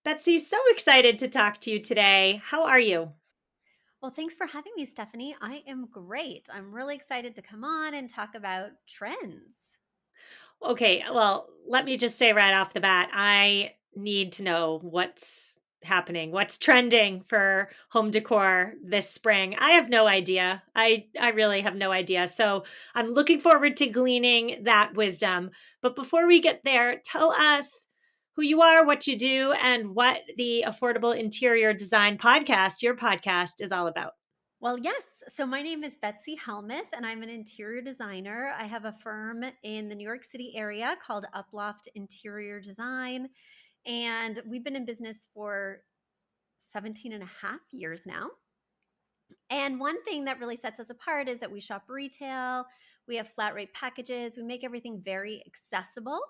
Betsy, so excited to talk to you today. How are you? Well, thanks for having me, Stephanie. I am great. I'm really excited to come on and talk about trends. Okay, well, let me just say right off the bat, I need to know what's happening, what's trending for home decor this spring. I have no idea. I really have no idea. So, I'm looking forward to gleaning that wisdom. But before we get there, tell us who you are, what you do, and what the Affordable Interior Design podcast, your podcast, is all about. Well, yes. So, my name is Betsy Helmuth, and I'm an interior designer. I have a firm in the New York City area called Uploft Interior Design, and we've been in business for 17 and a half years now. And one thing that really sets us apart is that we shop retail, we have flat rate packages, we make everything very accessible.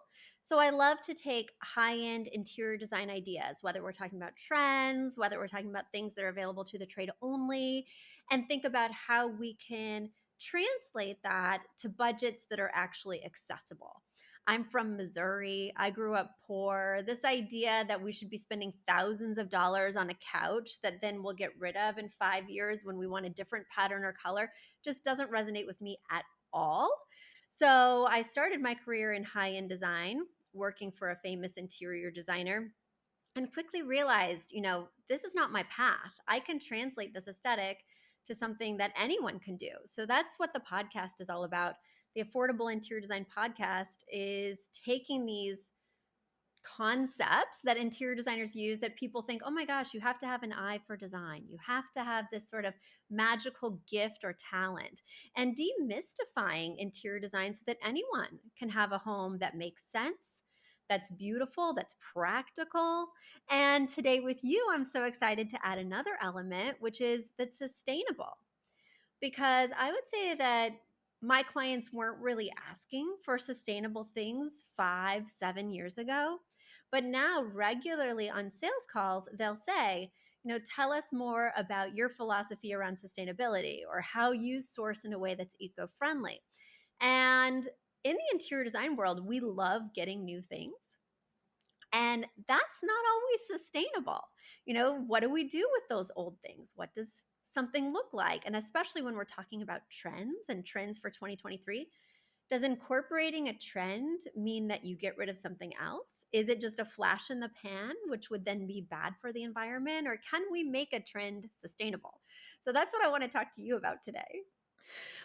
So I love to take high end interior design ideas, whether we're talking about trends, whether we're talking about things that are available to the trade only, and think about how we can translate that to budgets that are actually accessible. I'm from Missouri. I grew up poor. This idea that we should be spending thousands of dollars on a couch that then we'll get rid of in 5 years when we want a different pattern or color just doesn't resonate with me at all. So I started my career in high end design, working for a famous interior designer, and quickly realized, this is not my path. I can translate this aesthetic to something that anyone can do. So that's what the podcast is all about. The Affordable Interior Design podcast is taking these concepts that interior designers use that people think, oh my gosh, you have to have an eye for design. You have to have this sort of magical gift or talent, and demystifying interior design so that anyone can have a home that makes sense, that's beautiful, that's practical. And today with you, I'm so excited to add another element, which is that's sustainable, because I would say that my clients weren't really asking for sustainable things 5, 7 years ago. But now, regularly on sales calls, they'll say, tell us more about your philosophy around sustainability or how you source in a way that's eco friendly. And in the interior design world, we love getting new things. And that's not always sustainable. What do we do with those old things? What does something look like? And especially when we're talking about trends and trends for 2023, does incorporating a trend mean that you get rid of something else? Is it just a flash in the pan, which would then be bad for the environment? Or can we make a trend sustainable? So that's what I want to talk to you about today.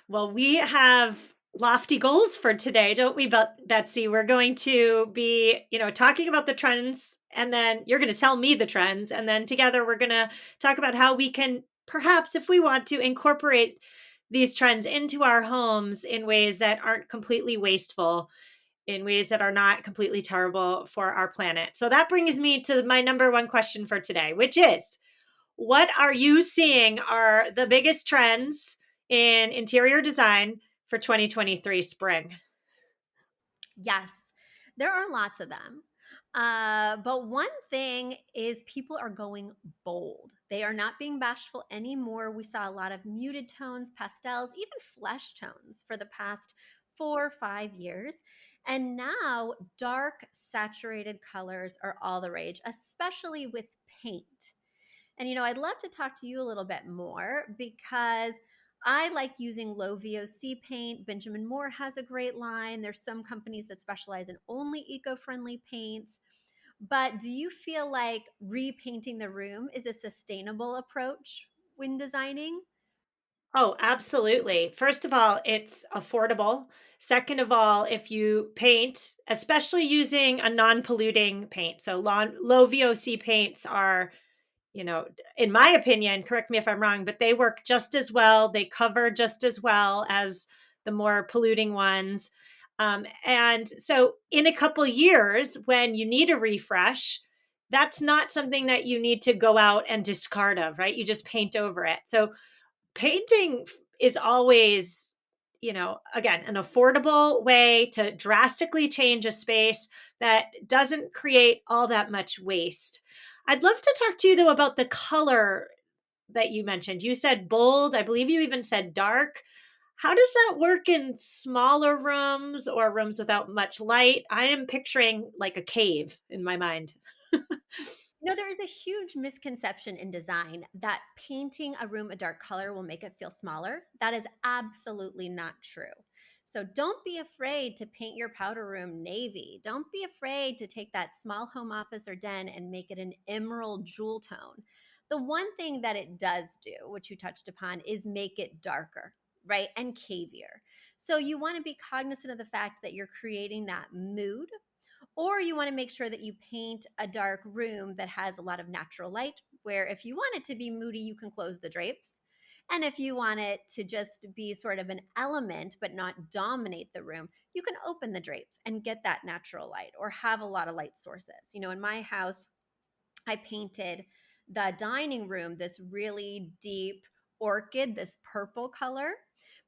Well, we have lofty goals for today, don't we, Betsy? We're going to be, talking about the trends, and then you're going to tell me the trends, and then together we're going to talk about how we can perhaps, if we want to, incorporate these trends into our homes in ways that aren't completely wasteful, in ways that are not completely terrible for our planet. So that brings me to my number one question for today, which is, what are you seeing are the biggest trends in interior design for 2023 spring? Yes, there are lots of them. But one thing is people are going bold. They are not being bashful anymore. We saw a lot of muted tones, pastels, even flesh tones for the past 4 or 5 years. And now dark, saturated colors are all the rage, especially with paint. And, I'd love to talk to you a little bit more because I like using low VOC paint. Benjamin Moore has a great line. There's some companies that specialize in only eco-friendly paints. But do you feel like repainting the room is a sustainable approach when designing? Oh, absolutely. First of all, it's affordable. Second of all, if you paint, especially using a non polluting paint, so low VOC paints are, in my opinion, correct me if I'm wrong, but they work just as well. They cover just as well as the more polluting ones. And so, in a couple years, when you need a refresh, that's not something that you need to go out and discard of, right? You just paint over it. So, painting is always, again, an affordable way to drastically change a space that doesn't create all that much waste. I'd love to talk to you though about the color that you mentioned. You said bold. I believe you even said dark. How does that work in smaller rooms or rooms without much light? I am picturing like a cave in my mind. There is a huge misconception in design that painting a room a dark color will make it feel smaller. That is absolutely not true. So don't be afraid to paint your powder room navy. Don't be afraid to take that small home office or den and make it an emerald jewel tone. The one thing that it does do, which you touched upon, is make it darker, right? And cavier. So you want to be cognizant of the fact that you're creating that mood, or you want to make sure that you paint a dark room that has a lot of natural light, where if you want it to be moody, you can close the drapes. And if you want it to just be sort of an element but not dominate the room, you can open the drapes and get that natural light or have a lot of light sources. In my house, I painted the dining room this really deep orchid, this purple color,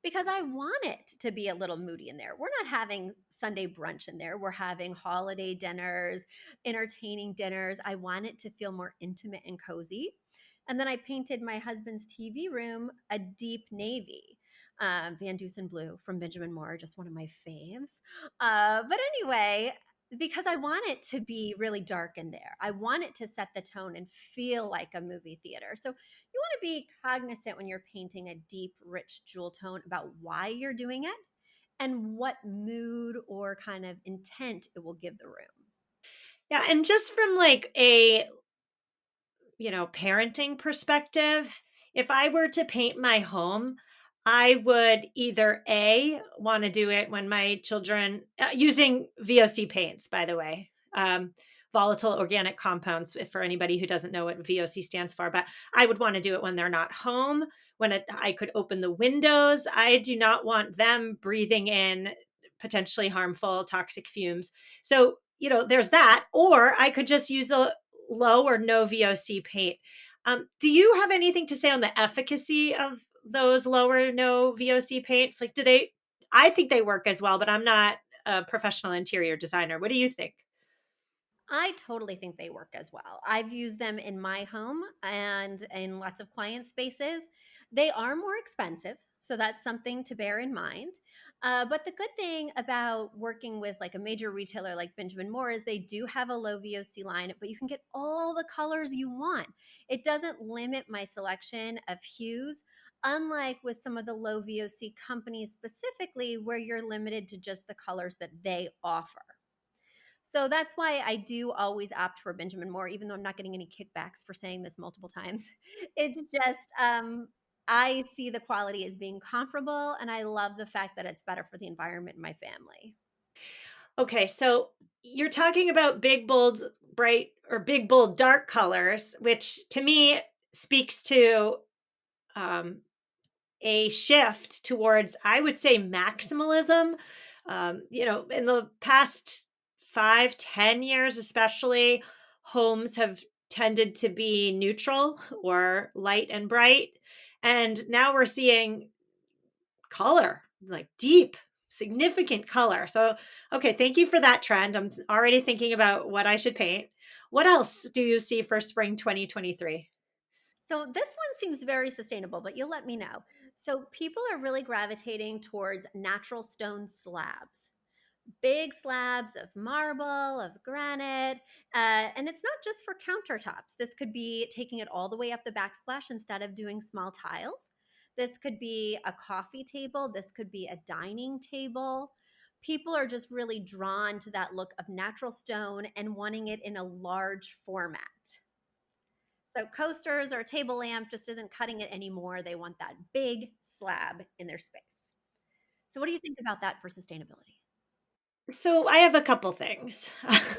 because I want it to be a little moody in there. We're not having Sunday brunch in there. We're having holiday dinners, entertaining dinners. I want it to feel more intimate and cozy. And then I painted my husband's TV room a deep navy. Van Dusen blue from Benjamin Moore, just one of my faves. But anyway, because I want it to be really dark in there. I want it to set the tone and feel like a movie theater. So you want to be cognizant when you're painting a deep, rich jewel tone about why you're doing it and what mood or kind of intent it will give the room. Yeah, and just from like a parenting perspective, if I were to paint my home, I would either A, want to do it when my children, using VOC paints, by the way, volatile organic compounds, for anybody who doesn't know what VOC stands for, but I would want to do it when they're not home, I could open the windows. I do not want them breathing in potentially harmful toxic fumes. So, there's that. Or I could just use a low or no VOC paint. Do you have anything to say on the efficacy of those low or no VOC paints? Like, I think they work as well, but I'm not a professional interior designer. What do you think? I totally think they work as well. I've used them in my home and in lots of client spaces. They are more expensive, so that's something to bear in mind. But the good thing about working with like a major retailer like Benjamin Moore is they do have a low VOC line, but you can get all the colors you want. It doesn't limit my selection of hues, unlike with some of the low VOC companies specifically, where you're limited to just the colors that they offer. So that's why I do always opt for Benjamin Moore, even though I'm not getting any kickbacks for saying this multiple times. It's just, I see the quality as being comparable, and I love the fact that it's better for the environment and my family. Okay, so you're talking about big, bold, bright, or big, bold, dark colors, which to me speaks to um, a shift towards, I would say, maximalism. In the past 5, 10 years, especially, homes have tended to be neutral or light and bright. And now we're seeing color, like deep, significant color. So, okay, thank you for that trend. I'm already thinking about what I should paint. What else do you see for spring 2023? So this one seems very sustainable, but you'll let me know. So people are really gravitating towards natural stone slabs. Big slabs of marble, of granite. And it's not just for countertops. This could be taking it all the way up the backsplash instead of doing small tiles. This could be a coffee table. This could be a dining table. People are just really drawn to that look of natural stone and wanting it in a large format. So coasters or a table lamp just isn't cutting it anymore. They want that big slab in their space. So what do you think about that for sustainability? So I have a couple things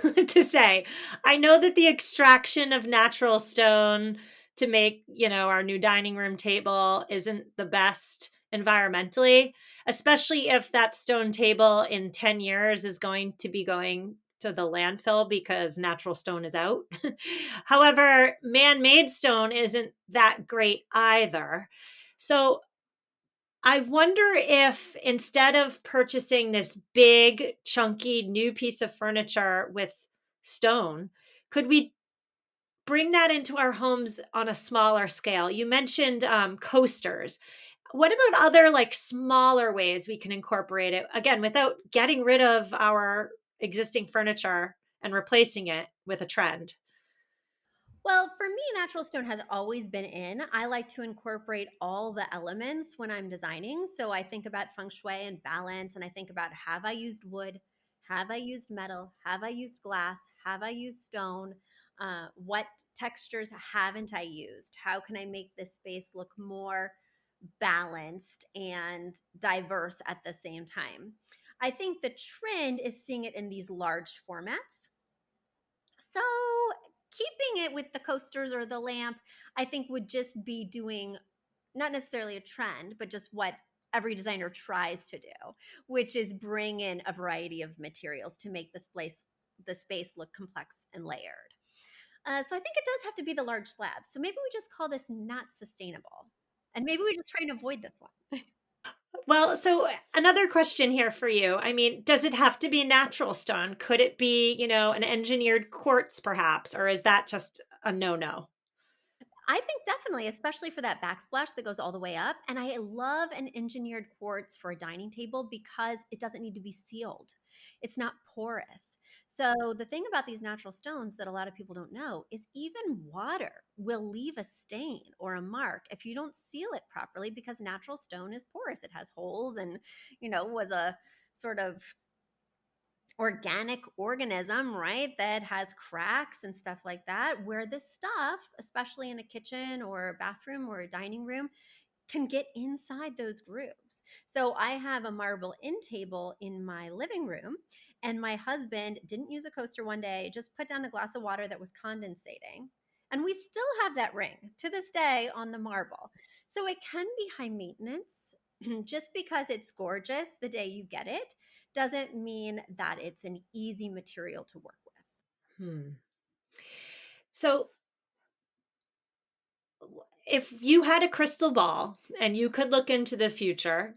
to say. I know that the extraction of natural stone to make, our new dining room table isn't the best environmentally, especially if that stone table in 10 years is going to be going to the landfill because natural stone is out. However, man-made stone isn't that great either. So I wonder if instead of purchasing this big, chunky new piece of furniture with stone, could we bring that into our homes on a smaller scale? You mentioned coasters. What about other like smaller ways we can incorporate it again without getting rid of our existing furniture and replacing it with a trend? Well, for me, natural stone has always been in. I like to incorporate all the elements when I'm designing. So I think about feng shui and balance, and I think about, have I used wood? Have I used metal? Have I used glass? Have I used stone? What textures haven't I used? How can I make this space look more balanced and diverse at the same time? I think the trend is seeing it in these large formats. So keeping it with the coasters or the lamp, I think would just be doing not necessarily a trend, but just what every designer tries to do, which is bring in a variety of materials to make the space look complex and layered. So I think it does have to be the large slabs. So maybe we just call this not sustainable. And maybe we just try and avoid this one. Well, so another question here for you. I mean, does it have to be natural stone? Could it be, an engineered quartz perhaps, or is that just a no-no? I think definitely, especially for that backsplash that goes all the way up. And I love an engineered quartz for a dining table because it doesn't need to be sealed. It's not porous. So the thing about these natural stones that a lot of people don't know is even water will leave a stain or a mark if you don't seal it properly, because natural stone is porous. It has holes and, was a sort of organic organism, right? That has cracks and stuff like that, where this stuff, especially in a kitchen or a bathroom or a dining room, can get inside those grooves. So I have a marble end table in my living room, and my husband didn't use a coaster one day, just put down a glass of water that was condensating. And we still have that ring to this day on the marble. So it can be high maintenance. Just because it's gorgeous the day you get it doesn't mean that it's an easy material to work with. Hmm. So if you had a crystal ball and you could look into the future,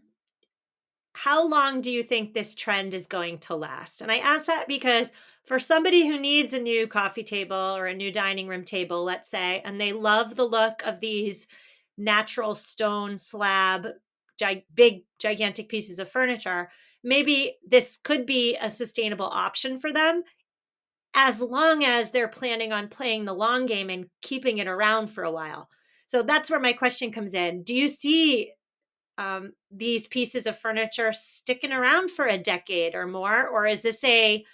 how long do you think this trend is going to last? And I ask that because for somebody who needs a new coffee table or a new dining room table, let's say, and they love the look of these natural stone slab, big, gigantic pieces of furniture, maybe this could be a sustainable option for them as long as they're planning on playing the long game and keeping it around for a while. So that's where my question comes in. Do you see these pieces of furniture sticking around for a decade or more? Or is this a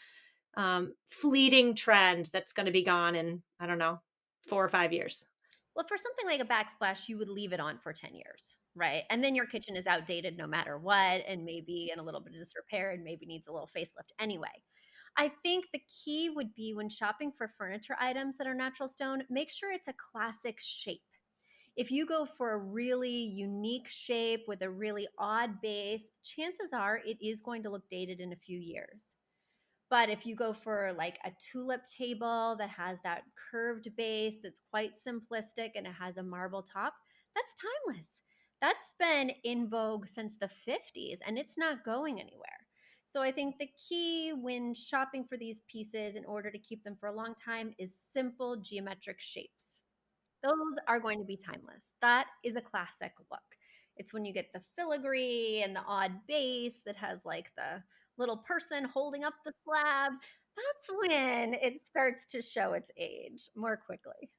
fleeting trend that's going to be gone in, I don't know, 4 or 5 years? Well, for something like a backsplash, you would leave it on for 10 years, right? And then your kitchen is outdated no matter what, and maybe in a little bit of disrepair and maybe needs a little facelift anyway. I think the key would be, when shopping for furniture items that are natural stone, make sure it's a classic shape. If you go for a really unique shape with a really odd base, chances are it is going to look dated in a few years. But if you go for like a tulip table that has that curved base that's quite simplistic and it has a marble top, that's timeless. That's been in vogue since the 50s and it's not going anywhere. So I think the key when shopping for these pieces in order to keep them for a long time is simple geometric shapes. Those are going to be timeless. That is a classic look. It's when you get the filigree and the odd base that has like the little person holding up the slab. That's when it starts to show its age more quickly.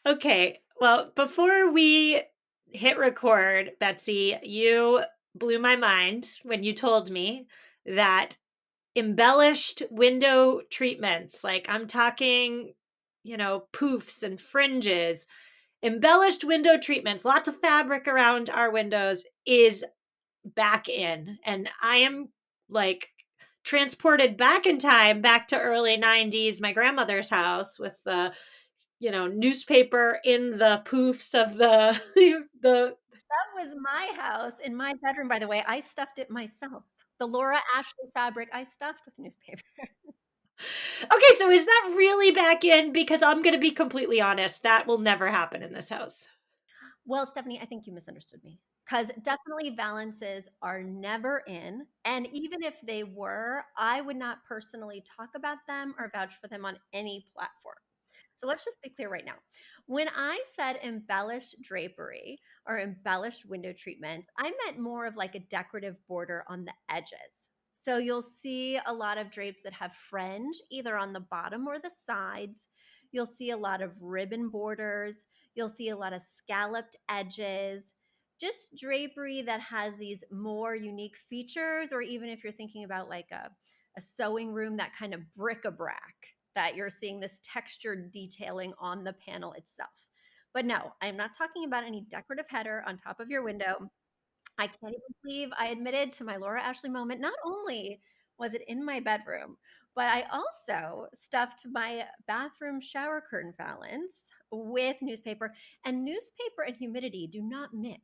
Okay. Well, before we hit record, Betsy, you blew my mind when you told me that embellished window treatments, like I'm talking, poofs and fringes, embellished window treatments, lots of fabric around our windows is back in. And I am like transported back in time, back to early 90s, my grandmother's house with the newspaper in the poofs of the the That was my house in my bedroom, by the way. I stuffed it myself. The Laura Ashley fabric I stuffed with newspaper. Okay, so is that really back in? Because I'm going to be completely honest, that will never happen in this house. Well, Stephanie, I think you misunderstood me, because definitely balances are never in. And even if they were, I would not personally talk about them or vouch for them on any platform. So let's just be clear right now. When I said embellished drapery or embellished window treatments, I meant more of like a decorative border on the edges. So you'll see a lot of drapes that have fringe either on the bottom or the sides. You'll see a lot of ribbon borders. You'll see a lot of scalloped edges, just drapery that has these more unique features, or even if you're thinking about like a sewing room, that kind of bric-a-brac that you're seeing this textured detailing on the panel itself. But no, I'm not talking about any decorative header on top of your window. I can't even believe I admitted to my Laura Ashley moment. Not only was it in my bedroom, but I also stuffed my bathroom shower curtain valance with newspaper, and newspaper and humidity do not mix.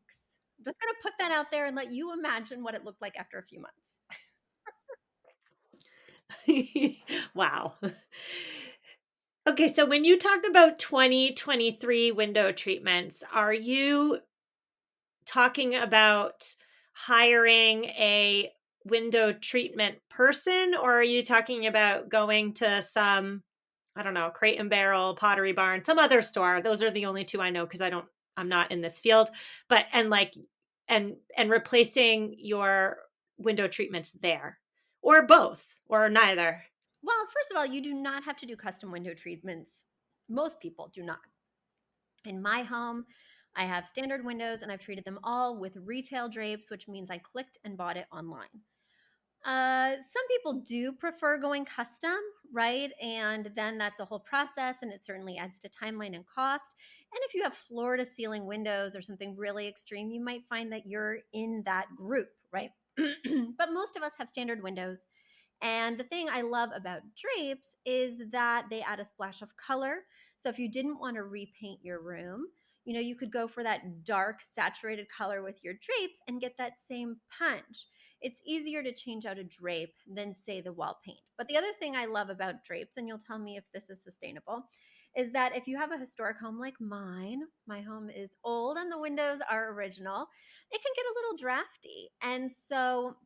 I'm just going to put that out there and let you imagine what it looked like after a few months. Wow. Okay, so when you talk about 2023 window treatments, are you talking about hiring a window treatment person, or are you talking about going to some, I don't know, Crate and Barrel, Pottery Barn, some other store? Those are the only two I know because I'm not in this field. But and like and replacing your window treatments there, or both, or neither. Well, first of all, you do not have to do custom window treatments. Most people do not. In my home, I have standard windows and I've treated them all with retail drapes, which means I clicked and bought it online. Some people do prefer going custom, right? And then that's a whole process, and it certainly adds to timeline and cost. And if you have floor to ceiling windows or something really extreme, you might find that you're in that group, right? But most of us have standard windows. And the thing I love about drapes is that they add a splash of color. So if you didn't want to repaint your room, you could go for that dark saturated color with your drapes and get that same punch. It's easier to change out a drape than, say, the wall paint. But the other thing I love about drapes, and you'll tell me if this is sustainable, is that if you have a historic home like mine, my home is old and the windows are original, it can get a little drafty. And so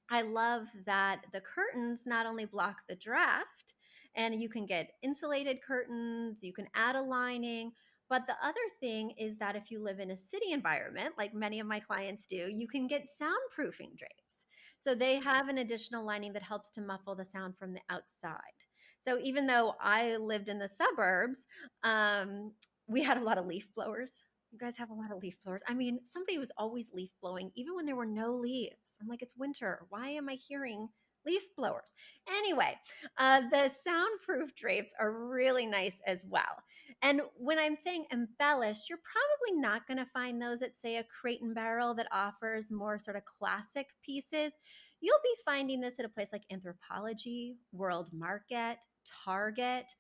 I love that the curtains not only block the draft, and you can get insulated curtains, you can add a lining. But the other thing is that if you live in a city environment, like many of my clients do, you can get soundproofing drapes. So they have an additional lining that helps to muffle the sound from the outside. So even though I lived in the suburbs, um, we had a lot of leaf blowers. You guys have a lot of leaf blowers. I mean, somebody was always leaf blowing, even when there were no leaves. I'm like, it's winter. Why am I hearing leaf blowers? Anyway, the soundproof drapes are really nice as well. And when I'm saying embellished, you're probably not going to find those at, say, a Crate and Barrel that offers more sort of classic pieces. You'll be finding this at a place like Anthropologie, World Market, Target,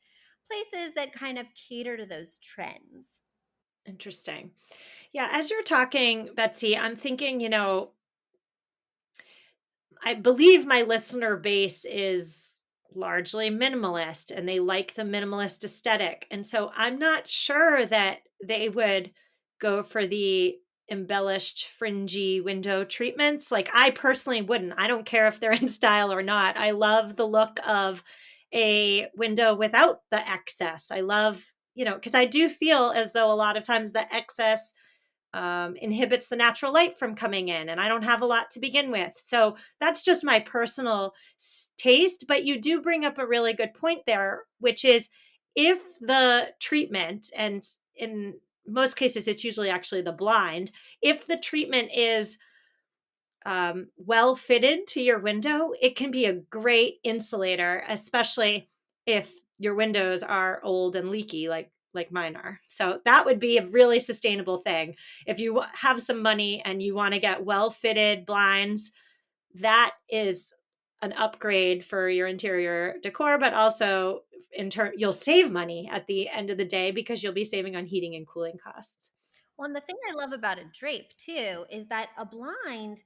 places that kind of cater to those trends. Interesting. Yeah, as you're talking, Betsy, I'm thinking, I believe my listener base is largely minimalist and they like the minimalist aesthetic. And so I'm not sure that they would go for the embellished fringy window treatments. Like I personally wouldn't. I don't care if they're in style or not. I love the look of a window without the excess. I love, because I do feel as though a lot of times the excess inhibits the natural light from coming in, and I don't have a lot to begin with. So that's just my personal taste. But you do bring up a really good point there, which is if the treatment, and in most cases, it's usually actually the blind, if the treatment is well fitted to your window, it can be a great insulator, especially if your windows are old and leaky, like mine are. So that would be a really sustainable thing. If you have some money and you want to get well fitted blinds, that is an upgrade for your interior decor, but also in turn you'll save money at the end of the day because you'll be saving on heating and cooling costs. Well, and the thing I love about a drape too is that a blind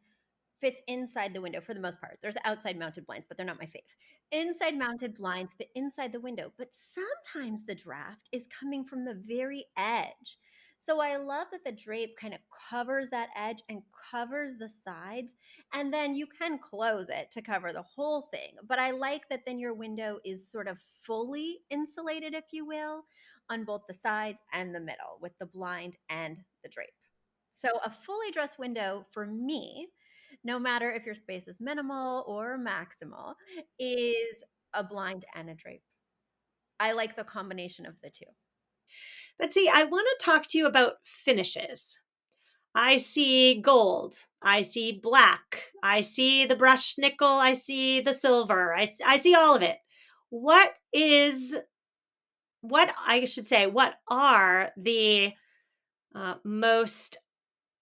fits inside the window for the most part. There's outside mounted blinds, but they're not my fave. Inside mounted blinds fit inside the window, but sometimes the draft is coming from the very edge. So I love that the drape kind of covers that edge and covers the sides, and then you can close it to cover the whole thing. But I like that then your window is sort of fully insulated, if you will, on both the sides and the middle with the blind and the drape. So a fully dressed window for me, no matter if your space is minimal or maximal, is a blind and a drape. I like the combination of the two. Betsy, I want to talk to you about finishes. I see gold. I see black. I see the brushed nickel. I see the silver. I see all of it. What is, what I should say, what are the most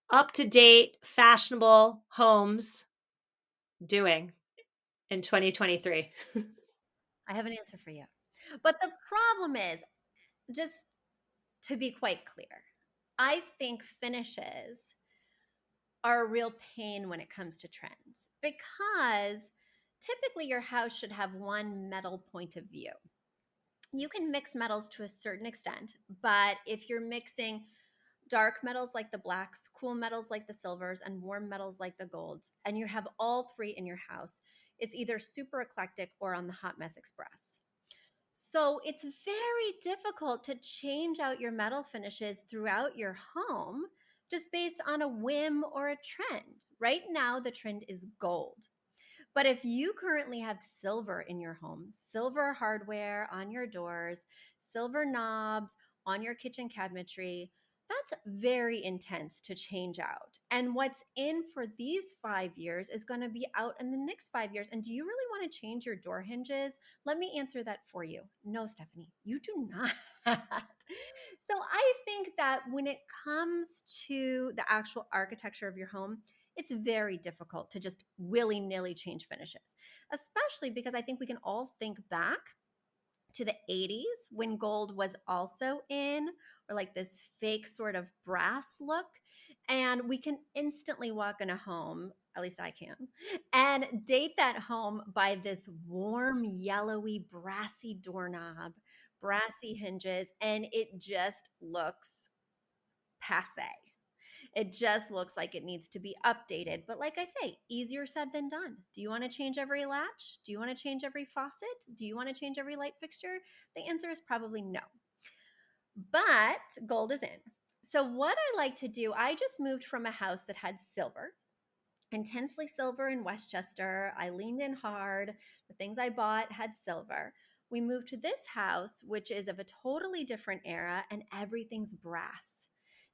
up to date, fashionable homes doing in 2023? I have an answer for you. But the problem is, just to be quite clear, I think finishes are a real pain when it comes to trends because typically your house should have one metal point of view. You can mix metals to a certain extent, but if you're mixing dark metals like the blacks, cool metals like the silvers, and warm metals like the golds, and you have all three in your house, it's either super eclectic or on the hot mess express. So it's very difficult to change out your metal finishes throughout your home just based on a whim or a trend. Right now, the trend is gold. But if you currently have silver in your home, silver hardware on your doors, silver knobs on your kitchen cabinetry, that's very intense to change out. And what's in for these 5 years is going to be out in the next 5 years. And do you really want to change your door hinges? Let me answer that for you. No, Stephanie, you do not. So I think that when it comes to the actual architecture of your home, it's very difficult to just willy nilly change finishes, especially because I think we can all think back to the 80s when gold was also in, or like this fake sort of brass look. And we can instantly walk in a home, at least I can, and date that home by this warm, yellowy, brassy doorknob, brassy hinges, and it just looks passe. It just looks like it needs to be updated. But like I say, easier said than done. Do you want to change every latch? Do you want to change every faucet? Do you want to change every light fixture? The answer is probably no. But gold is in. So, what I like to do, I just moved from a house that had silver, intensely silver in Westchester. I leaned in hard. The things I bought had silver. We moved to this house, which is of a totally different era, and everything's brass.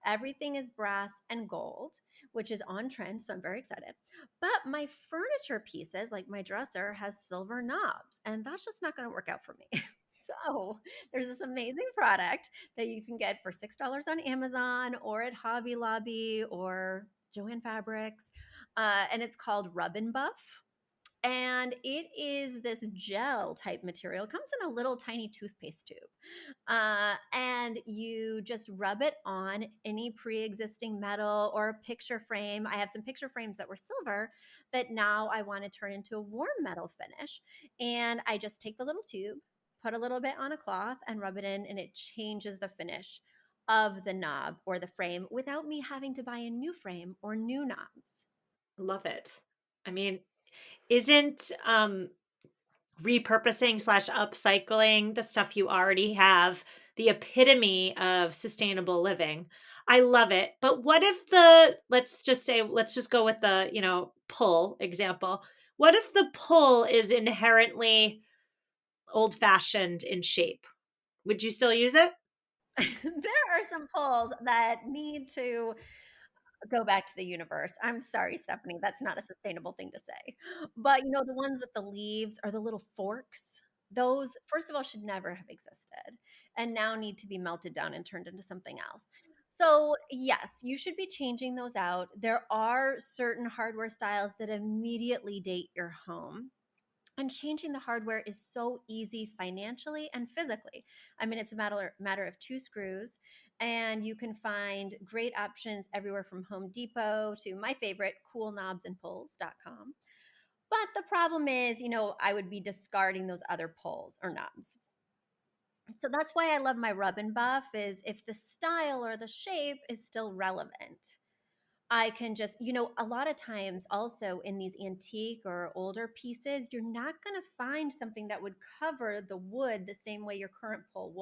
Everything is brass and gold, which is on trend. So I'm very excited. But my furniture pieces, like my dresser, has silver knobs, and that's just not going to work out for me. So there's this amazing product that you can get for $6 on Amazon or at Hobby Lobby or Joann Fabrics, and it's called Rub and Buff. And it is this gel type material. It comes in a little tiny toothpaste tube. And you just rub it on any pre existing metal or a picture frame. I have some picture frames that were silver that now I want to turn into a warm metal finish. And I just take the little tube, put a little bit on a cloth, and rub it in, and it changes the finish of the knob or the frame without me having to buy a new frame or new knobs. Love it. I mean, isn't repurposing slash upcycling the stuff you already have the epitome of sustainable living? I love it. But what if the, let's just say, let's just go with the, pull example. What if the pull is inherently old fashioned in shape? Would you still use it? There are some polls that need to go back to the universe. I'm sorry, Stephanie, that's not a sustainable thing to say. But the ones with the leaves or the little forks, those, first of all, should never have existed and now need to be melted down and turned into something else. So, yes, you should be changing those out. There are certain hardware styles that immediately date your home. And changing the hardware is so easy financially and physically. I mean, it's a matter of two screws, and you can find great options everywhere from Home Depot to my favorite, coolknobsandpulls.com. But the problem is, I would be discarding those other pulls or knobs. So that's why I love my rub and buff is if the style or the shape is still relevant. I can just, a lot of times also in these antique or older pieces, you're not going to find something that would cover the wood the same way your current pull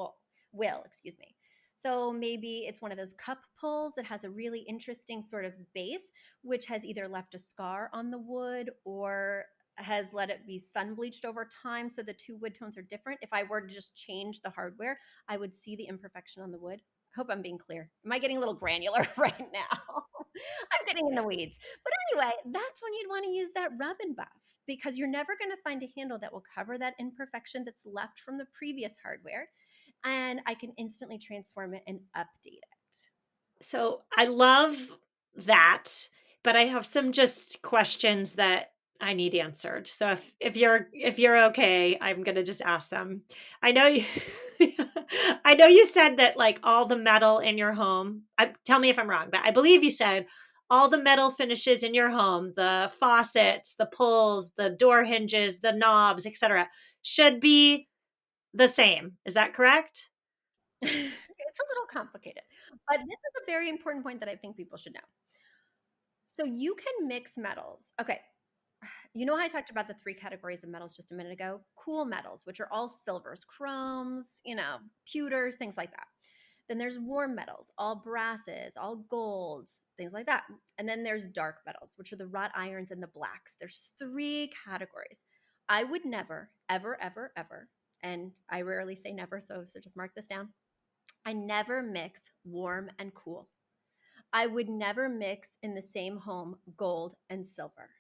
will, excuse me. So maybe it's one of those cup pulls that has a really interesting sort of base, which has either left a scar on the wood or has let it be sun bleached over time, so the two wood tones are different. If I were to just change the hardware, I would see the imperfection on the wood. I hope I'm being clear. Am I getting a little granular right now? I'm getting in the weeds. But anyway, that's when you'd want to use that rub and buff, because you're never going to find a handle that will cover that imperfection that's left from the previous hardware. And I can instantly transform it and update it. So I love that, but I have some just questions that I need answered. So if you're okay, I'm gonna just ask them. I know you I know you said that like all the metal in your home. Tell me if I'm wrong, but I believe you said all the metal finishes in your home, the faucets, the pulls, the door hinges, the knobs, etc., should be the same. Is that correct? It's a little complicated, but this is a very important point that I think people should know. So you can mix metals. Okay. You know how I talked about the three categories of metals just a minute ago? Cool metals, which are all silvers, chromes, pewters, things like that. Then there's warm metals, all brasses, all golds, things like that. And then there's dark metals, which are the wrought irons and the blacks. There's three categories. I would never, ever, ever, ever, and I rarely say never, so just mark this down. I never mix warm and cool. I would never mix in the same home gold and silver.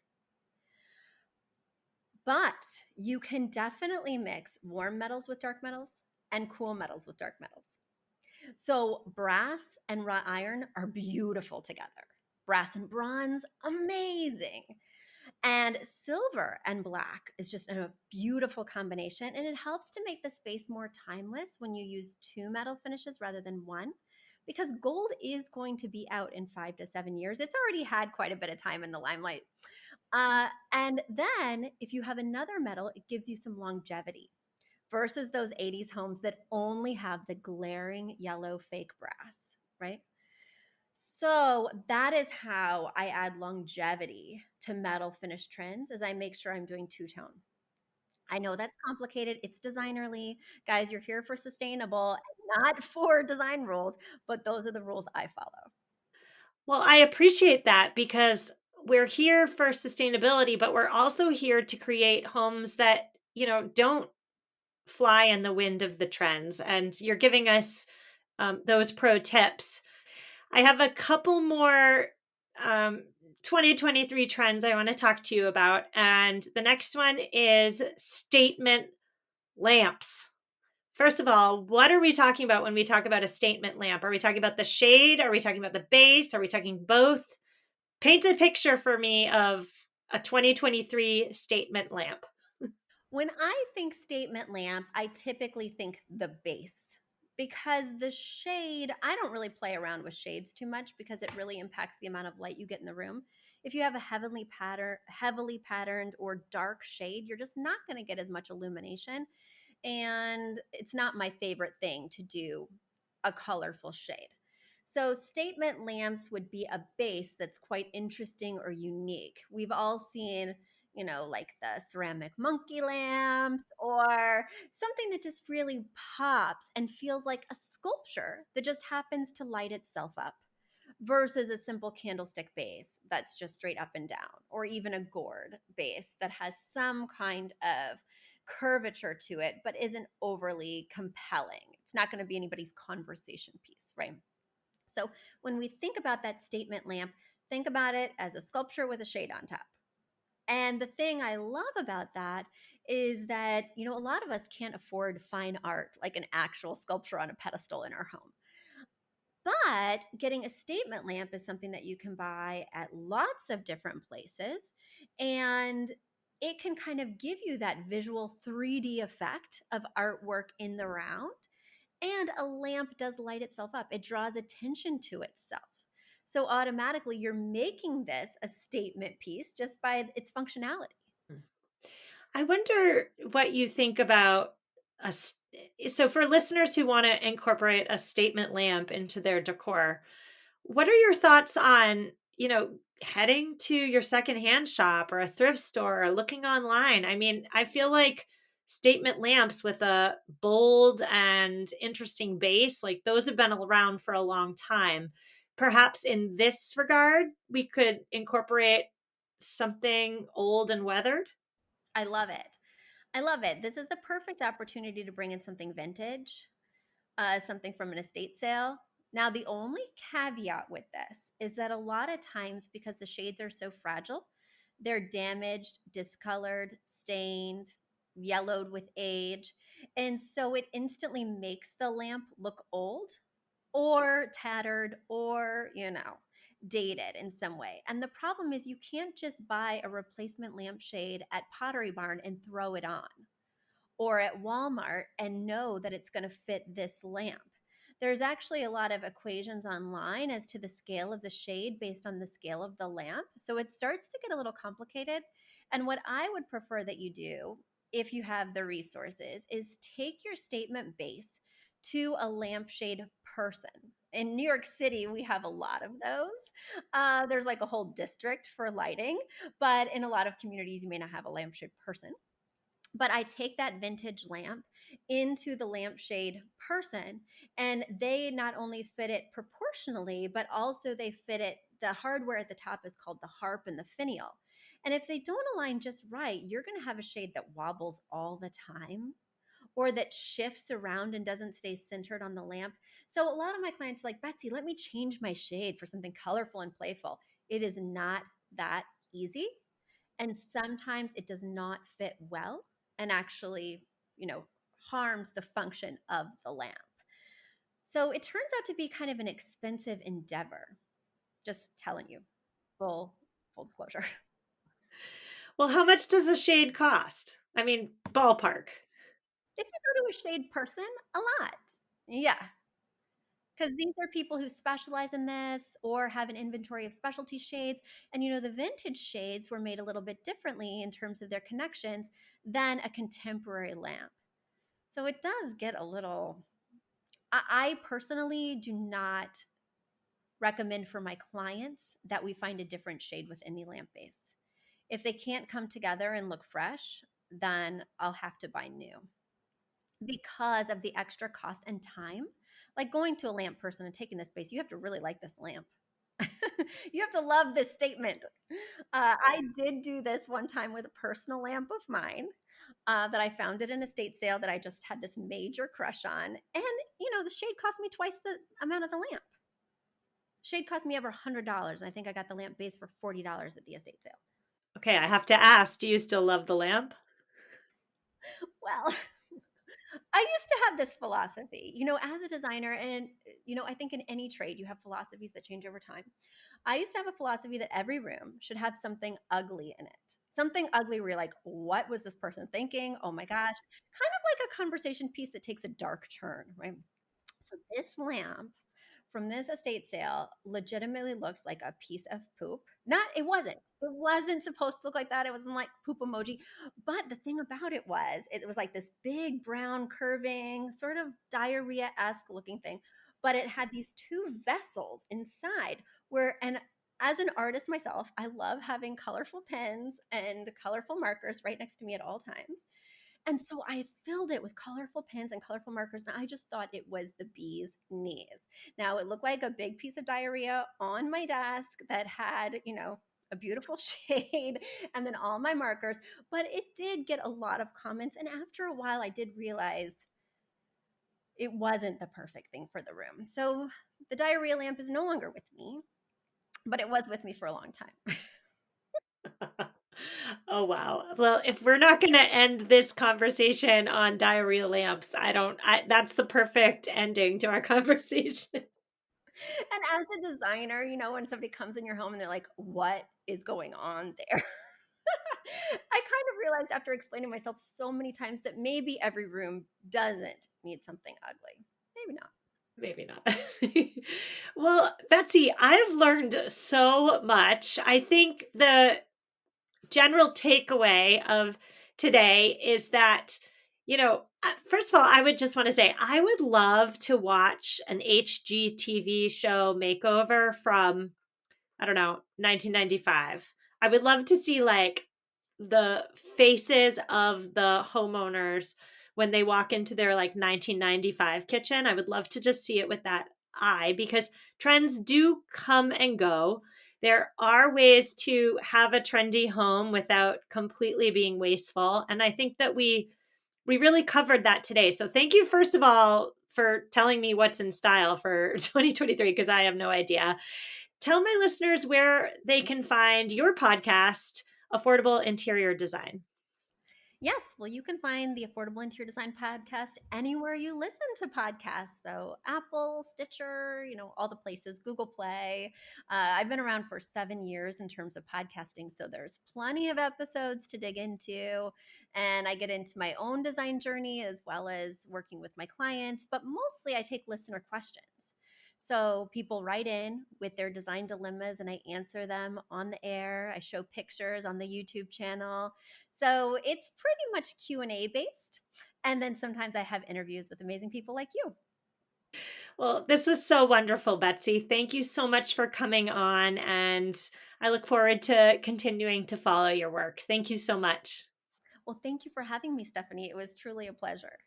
But you can definitely mix warm metals with dark metals and cool metals with dark metals. So brass and wrought iron are beautiful together. Brass and bronze, amazing. And silver and black is just a beautiful combination, and it helps to make the space more timeless when you use two metal finishes rather than one, because gold is going to be out in 5 to 7 years. It's already had quite a bit of time in the limelight. And then if you have another metal, it gives you some longevity versus those 80s homes that only have the glaring yellow fake brass, right? So that is how I add longevity to metal finish trends, as I make sure I'm doing two-tone. I know that's complicated. It's designerly. Guys, you're here for sustainable, not for design rules, but those are the rules I follow. Well, I appreciate that because we're here for sustainability, but we're also here to create homes that, don't fly in the wind of the trends. And you're giving us those pro tips. I have a couple more um, 2023 trends I want to talk to you about. And the next one is statement lamps. First of all, what are we talking about when we talk about a statement lamp? Are we talking about the shade? Are we talking about the base? Are we talking both? Paint a picture for me of a 2023 statement lamp. When I think statement lamp, I typically think the base, because the shade, I don't really play around with shades too much because it really impacts the amount of light you get in the room. If you have a heavily patterned or dark shade, you're just not going to get as much illumination, and it's not my favorite thing to do a colorful shade. So, statement lamps would be a base that's quite interesting or unique. We've all seen, like the ceramic monkey lamps or something that just really pops and feels like a sculpture that just happens to light itself up versus a simple candlestick base that's just straight up and down, or even a gourd base that has some kind of curvature to it but isn't overly compelling. It's not going to be anybody's conversation piece, right? So when we think about that statement lamp, think about it as a sculpture with a shade on top. And the thing I love about that is that, a lot of us can't afford fine art, like an actual sculpture on a pedestal in our home. But getting a statement lamp is something that you can buy at lots of different places. And it can kind of give you that visual 3D effect of artwork in the round. And a lamp does light itself up, it draws attention to itself. So automatically, you're making this a statement piece just by its functionality. I wonder what you think about so for listeners who want to incorporate a statement lamp into their decor, what are your thoughts on, heading to your secondhand shop or a thrift store or looking online? I mean, I feel like statement lamps with a bold and interesting base, like those have been around for a long time. Perhaps in this regard, we could incorporate something old and weathered. I love it. I love it. This is the perfect opportunity to bring in something vintage, something from an estate sale. Now, the only caveat with this is that a lot of times, because the shades are so fragile, they're damaged, discolored, stained, yellowed with age. And so it instantly makes the lamp look old or tattered or, dated in some way. And the problem is, you can't just buy a replacement lampshade at Pottery Barn and throw it on, or at Walmart and know that it's going to fit this lamp. There's actually a lot of equations online as to the scale of the shade based on the scale of the lamp. So it starts to get a little complicated. And what I would prefer that you do, if you have the resources, is take your statement base to a lampshade person. In New York City, we have a lot of those. There's like a whole district for lighting, but in a lot of communities, you may not have a lampshade person. But I take that vintage lamp into the lampshade person, and they not only fit it proportionally, but also they fit it. The hardware at the top is called the harp and the finial. And if they don't align just right, you're going to have a shade that wobbles all the time, or that shifts around and doesn't stay centered on the lamp. So a lot of my clients are like, Betsy, let me change my shade for something colorful and playful. It is not that easy. And sometimes it does not fit well and actually, harms the function of the lamp. So it turns out to be kind of an expensive endeavor. Just telling you, full disclosure. Well, how much does a shade cost? I mean, ballpark. If you go to a shade person, a lot. Yeah. Because these are people who specialize in this or have an inventory of specialty shades. And the vintage shades were made a little bit differently in terms of their connections than a contemporary lamp. So it does get a little. I personally do not recommend for my clients that we find a different shade with any lamp base. If they can't come together and look fresh, then I'll have to buy new because of the extra cost and time. Like going to a lamp person and taking this base, you have to really like this lamp. You have to love this statement. I did do this one time with a personal lamp of mine that I found at an estate sale that I just had this major crush on. And, the shade cost me twice the amount of the lamp. Shade cost me over $100. And I think I got the lamp base for $40 at the estate sale. Okay, I have to ask, do you still love the lamp? Well, I used to have this philosophy, as a designer, and, I think in any trade, you have philosophies that change over time. I used to have a philosophy that every room should have something ugly in it. Something ugly where you're like, what was this person thinking? Oh my gosh. Kind of like a conversation piece that takes a dark turn, right? So this lamp from this estate sale legitimately looks like a piece of poop. It wasn't supposed to look like that. It wasn't like poop emoji. But the thing about it was like this big brown curving, sort of diarrhea-esque looking thing. But it had these two vessels inside and as an artist myself, I love having colorful pens and colorful markers right next to me at all times. And so I filled it with colorful pens and colorful markers, and I just thought it was the bee's knees. Now, it looked like a big piece of diarrhea on my desk that had, a beautiful shade and then all my markers, but it did get a lot of comments. And after a while, I did realize it wasn't the perfect thing for the room. So the diarrhea lamp is no longer with me, but it was with me for a long time. Oh, wow. Well, if we're not going to end this conversation on diarrhea lamps, that's the perfect ending to our conversation. And as a designer, when somebody comes in your home and they're like, what is going on there? I kind of realized after explaining myself so many times that maybe every room doesn't need something ugly. Maybe not. Maybe not. Well, Betsy, I've learned so much. I think the general takeaway of today is that, first of all, I would just want to say I would love to watch an HGTV show makeover from, I don't know, 1995. I would love to see like the faces of the homeowners when they walk into their like 1995 kitchen. I would love to just see it with that eye because trends do come and go. there are ways to have a trendy home without completely being wasteful. And I think that we really covered that today. So thank you, first of all, for telling me what's in style for 2023, because I have no idea. Tell my listeners where they can find your podcast, Affordable Interior Design. Yes, well, you can find the Affordable Interior Design podcast anywhere you listen to podcasts. So Apple, Stitcher, all the places, Google Play. I've been around for 7 years in terms of podcasting, so there's plenty of episodes to dig into. And I get into my own design journey as well as working with my clients, but mostly I take listener questions. So people write in with their design dilemmas and I answer them on the air. I show pictures on the YouTube channel. So it's pretty much Q&A based. And then sometimes I have interviews with amazing people like you. Well, this was so wonderful, Betsy. Thank you so much for coming on. And I look forward to continuing to follow your work. Thank you so much. Well, thank you for having me, Stephanie. It was truly a pleasure.